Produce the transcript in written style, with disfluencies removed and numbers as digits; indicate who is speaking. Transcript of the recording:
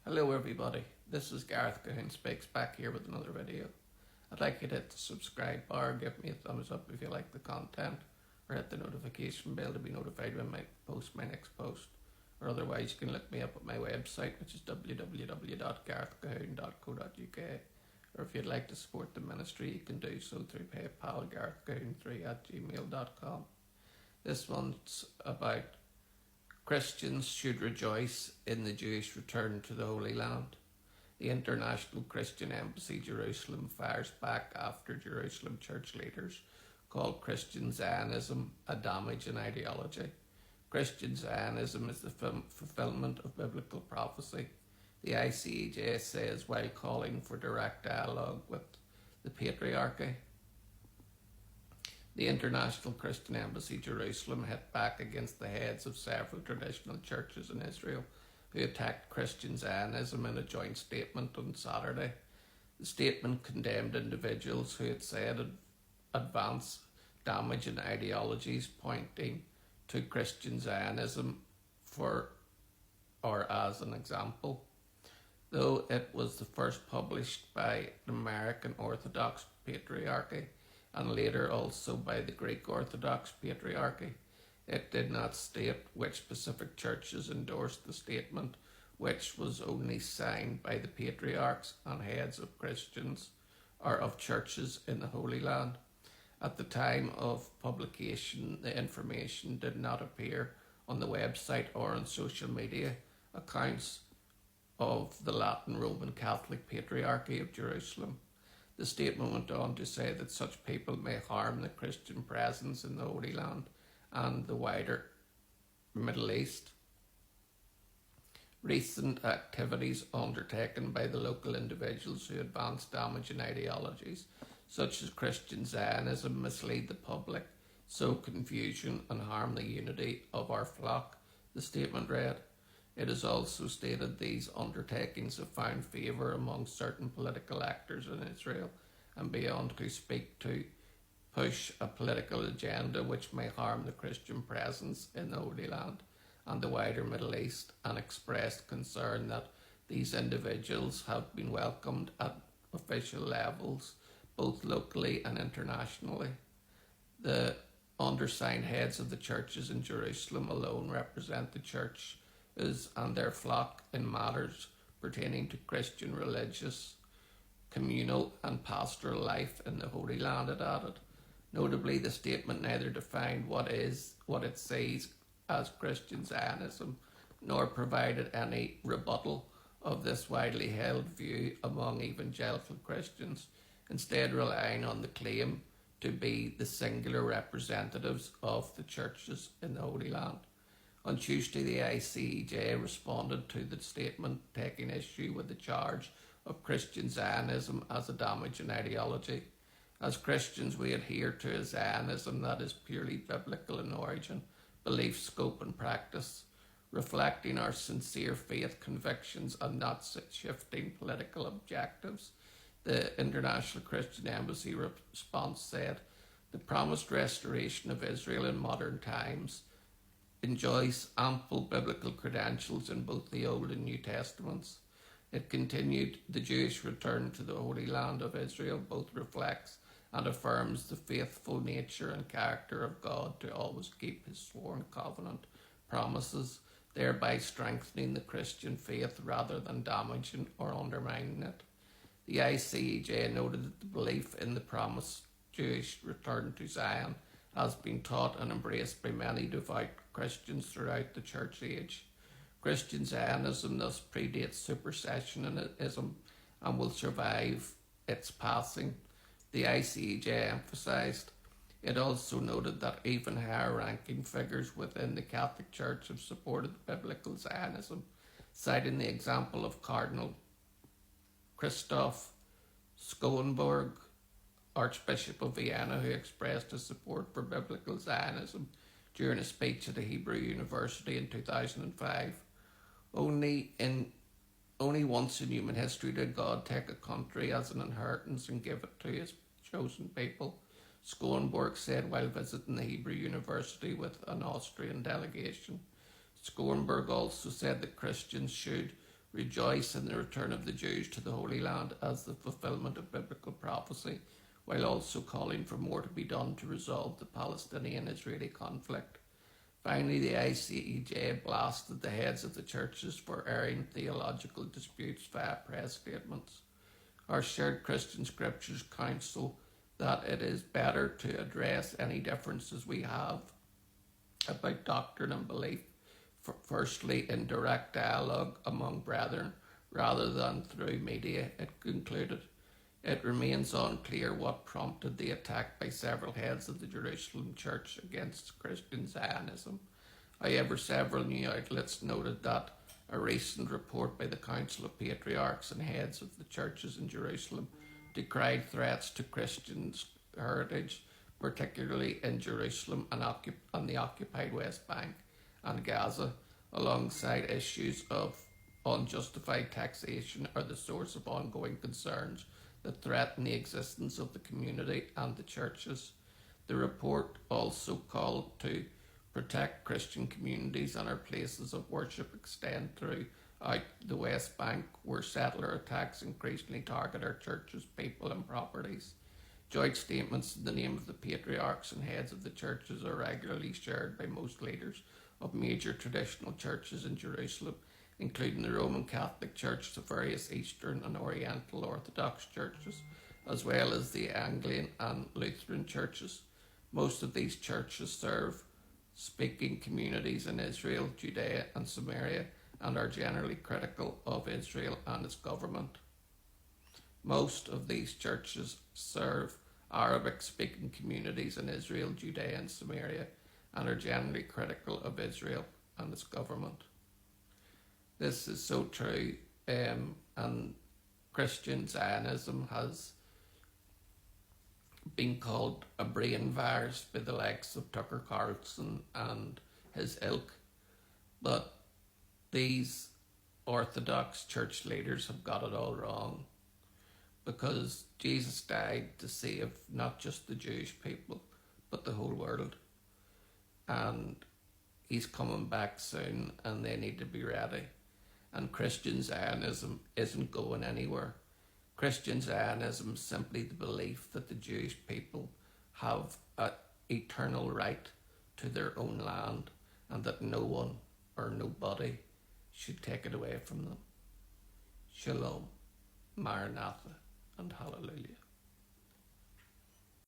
Speaker 1: Hello everybody, this is Gareth Cahoon Speaks back here with another video. I'd like you to hit the subscribe bar, give me a thumbs up if you like the content, or hit the notification bell to be notified when I post my next post. Or otherwise you can look me up at my website, which is www.garethcahoon.co.uk. Or if you'd like to support the ministry, you can do so through PayPal, garethcahoon3@gmail.com. This one's about Christians should rejoice in the Jewish return to the Holy Land. The International Christian Embassy Jerusalem fires back after Jerusalem church leaders called Christian Zionism a damage in ideology. Christian Zionism is the fulfillment of biblical prophecy. The icej says while calling for direct dialogue with the patriarchy. The International Christian Embassy Jerusalem hit back against the heads of several traditional churches in Israel who attacked Christian Zionism in a joint statement on Saturday. The statement condemned individuals who it said advance damaging ideologies pointing to Christian Zionism as an example. Though it was the first published by the American Orthodox Patriarchy, and later also by the Greek Orthodox Patriarchy, it did not state which specific churches endorsed the statement, which was only signed by the patriarchs and heads of Christians or of churches in the Holy Land. At the time of publication, the information did not appear on the website or on social media accounts of the Latin Roman Catholic Patriarchy of Jerusalem. The statement went on to say that such people may harm the Christian presence in the Holy Land and the wider Middle East. Recent activities undertaken by the local individuals who advance damaging ideologies, such as Christian Zionism, mislead the public, sow confusion and harm the unity of our flock, the statement read. It is also stated these undertakings have found favour among certain political actors in Israel and beyond who speak to push a political agenda which may harm the Christian presence in the Holy Land and the wider Middle East, and expressed concern that these individuals have been welcomed at official levels, both locally and internationally. The undersigned heads of the churches in Jerusalem alone represent the church and their flock in matters pertaining to Christian religious, communal and pastoral life in the Holy Land, it added. Notably, the statement neither defined what it says as Christian Zionism, nor provided any rebuttal of this widely held view among evangelical Christians, instead relying on the claim to be the singular representatives of the churches in the Holy Land. On Tuesday, the icej responded to the statement, taking issue with the charge of Christian Zionism as a damaging ideology. As Christians, we adhere to a Zionism that is purely biblical in origin, belief, scope and practice, reflecting our sincere faith convictions and not shifting political objectives. The International Christian Embassy response said, the promised restoration of Israel in modern times enjoys ample biblical credentials in both the Old and New Testaments. It continued, the Jewish return to the Holy Land of Israel both reflects and affirms the faithful nature and character of God to always keep his sworn covenant promises, thereby strengthening the Christian faith rather than damaging or undermining it. The icej noted that the belief in the promised Jewish return to Zion has been taught and embraced by many devout Christians throughout the church age. Christian Zionism thus predates supersessionism and will survive its passing, the icej emphasised. It also noted that even higher ranking figures within the Catholic Church have supported biblical Zionism, citing the example of Cardinal Christoph Schoenberg, Archbishop of Vienna, who expressed his support for biblical Zionism during a speech at the Hebrew University in 2005. Only once in human history did God take a country as an inheritance and give it to his chosen people, Schoenberg said while visiting the Hebrew University with an Austrian delegation. Schoenberg also said that Christians should, rejoice in the return of the Jews to the Holy Land as the fulfillment of biblical prophecy, while also calling for more to be done to resolve the Palestinian-Israeli conflict. Finally, the icej blasted the heads of the churches for airing theological disputes via press statements. Our shared Christian scriptures counsel that it is better to address any differences we have about doctrine and belief, firstly in direct dialogue among brethren, rather than through media, it concluded. It remains unclear what prompted the attack by several heads of the Jerusalem church against Christian Zionism. However, several news outlets noted that a recent report by the Council of Patriarchs and heads of the churches in Jerusalem decried threats to Christians' heritage, particularly in Jerusalem and the occupied West Bank and Gaza, alongside issues of unjustified taxation are the source of ongoing concerns that threaten the existence of the community and the churches. The report also called to protect Christian communities and our places of worship extend throughout the West Bank, where settler attacks increasingly target our churches, people and properties. Joint statements in the name of the patriarchs and heads of the churches are regularly shared by most leaders of major traditional churches in Jerusalem, including the Roman Catholic Church, the various Eastern and Oriental Orthodox churches, as well as the Anglican and Lutheran churches. Most of these churches serve speaking communities in Israel, Judea and Samaria, and are generally critical of Israel and its government. Most of these churches serve Arabic-speaking communities in Israel, Judea and Samaria, and are generally critical of Israel and its government. This is so true, and Christian Zionism has been called a brain virus by the likes of Tucker Carlson and his ilk, but these Orthodox church leaders have got it all wrong, because Jesus died to save not just the Jewish people but the whole world, and he's coming back soon and they need to be ready. And Christian Zionism isn't going anywhere. Christian Zionism is simply the belief that the Jewish people have an eternal right to their own land and that no one or nobody should take it away from them. Shalom, Maranatha, and Hallelujah.